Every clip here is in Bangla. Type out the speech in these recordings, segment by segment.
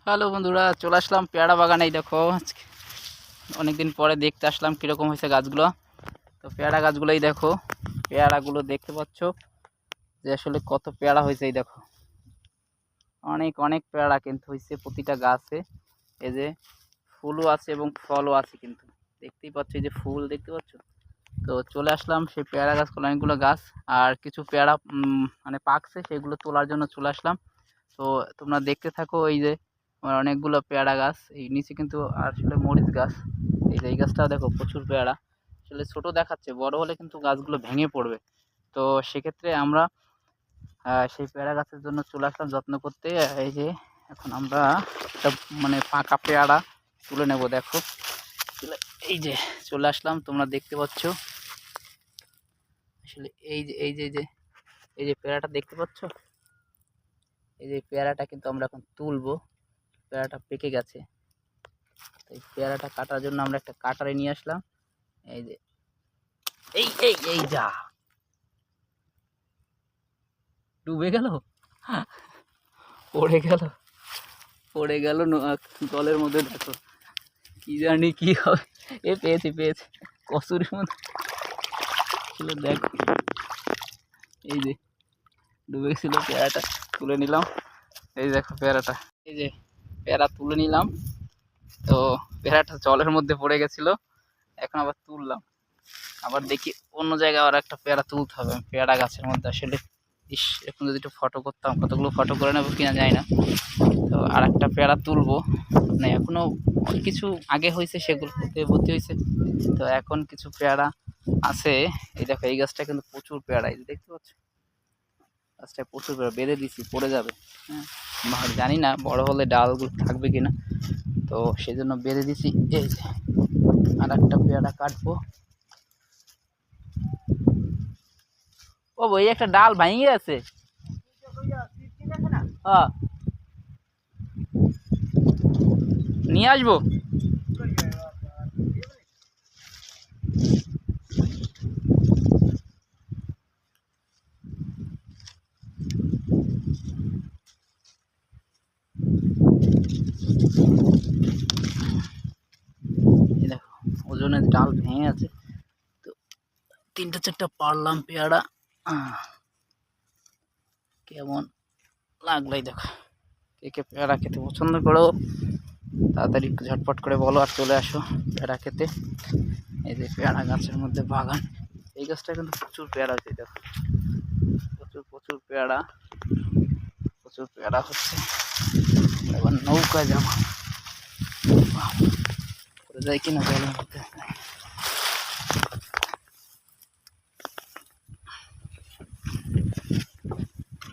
হ্যালো বন্ধুরা, চলে আসলাম পেয়ারা বাগানে। এই দেখো অনেকদিন পরে দেখতে আসলাম কীরকম হয়েছে গাছগুলো। তো পেয়ারা গাছগুলোই দেখো, পেয়ারাগুলো দেখতে পাচ্ছ যে আসলে কত পেয়ারা হয়েছে। এই দেখো অনেক অনেক পেয়ারা কিন্তু হয়েছে প্রতিটা গাছে। এই যে ফুলও আছে এবং ফলও আছে, কিন্তু দেখতেই পাচ্ছ এই যে ফুল দেখতে পাচ্ছ। তো চলে আসলাম সেই পেয়ারা গাছগুলো, অনেকগুলো গাছ আর কিছু পেয়ারা মানে পাকছে, সেগুলো তোলার জন্য চলে আসলাম। তো তোমরা দেখতে থাকো। এই যে আমার অনেকগুলো পেয়ারা গাছ, এই নিচে কিন্তু আসলে মরিচ গাছ। এই যে এই গাছটাও দেখো প্রচুর পেয়ারা, আসলে ছোট দেখাচ্ছে, বড় হলে কিন্তু গাছগুলো ভেঙে পড়বে। তো সেক্ষেত্রে আমরা সেই পেয়ারা গাছের জন্য চলে আসলাম যত্ন করতে। এই যে এখন আমরা একটা মানে পাকা পেয়ারা তুলে নেব। দেখো এই যে চলে আসলাম, তোমরা দেখতে পাচ্ছ আসলে এই যে পেয়ারাটা দেখতে পাচ্ছ। এই যে পেয়ারাটা কিন্তু আমরা এখন তুলবো, পেয়ারাটা পেকে গেছে। তো এই পেয়ারাটা কাটার জন্য আমরা একটা কাটারে নিয়ে আসলাম। এই যে এই এই এই যা ডুবে গেল, পড়ে গেল, পড়ে গেল জলের মধ্যে। দেখো কি জানি কি হবে। পেয়েছি পেয়েছি, কচুরির মধ্যে ছিল। দেখো এই যে ডুবে গেছিল, পেয়ারাটা তুলে নিলাম। এই দেখো পেয়ারাটা, এই যে পেয়ারা তুলে নিলাম। তো পেয়ারাটা জলের মধ্যে পড়ে গেছিল, এখন আবার তুললাম। আবার দেখি অন্য জায়গায় আর একটা পেয়ারা তুলতে হবে পেয়ারা গাছের মধ্যে। আসলে এখন যদি একটু ফটো করতাম, কতগুলো ফটো করে নেবো কিনা যায় না। তো আর একটা পেয়ারা তুলবো, মানে এখনো কিছু আগে হয়েছে সেগুলোতে ভর্তি হয়েছে। তো এখন কিছু পেয়ারা আছে। এই দেখো এই গাছটা কিন্তু প্রচুর পেয়ারা, এই যে দেখতে পাচ্ছ গাছটায় প্রচুর পেয়ারা। বেঁধে দিছি, পড়ে যাবে। হ্যাঁ জানি না বড় হলে ডালগুলো থাকবে কিনা, তো সেই জন্য বেঁধে দিছি। এই যে আর একটা পেয়ারা কাটবো। ও ভাই, একটা ডাল ভাঙিয়ে আছে। হ্যাঁ নিয়ে আসবো। দেখো ওজনের ডাল ভেঙে আছে। তো 3-4টা পারলাম পেয়ারা। কেমন লাগলাই দেখো। কে কে পেয়ারা খেতে পছন্দ করো তাড়াতাড়ি একটু ঝটপট করে বলো আর চলে আসো পেয়ারা খেতে। এই যে পেয়ারা গাছের মধ্যে বাগান, এই গাছটা কিন্তু প্রচুর পেয়ারা আছে। দেখো প্রচুর প্রচুর পেয়ারা, প্রচুর পেয়ারা হচ্ছে। এবার নৌকায় যাবো, করে যায় কিনা জলের মধ্যে।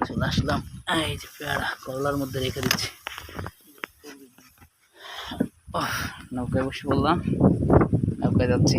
চলে আসলাম, এই যে পেয়ারা করলার মধ্যে রেখে দিচ্ছি। নৌকায় বসে বললাম, নৌকায় যাচ্ছি।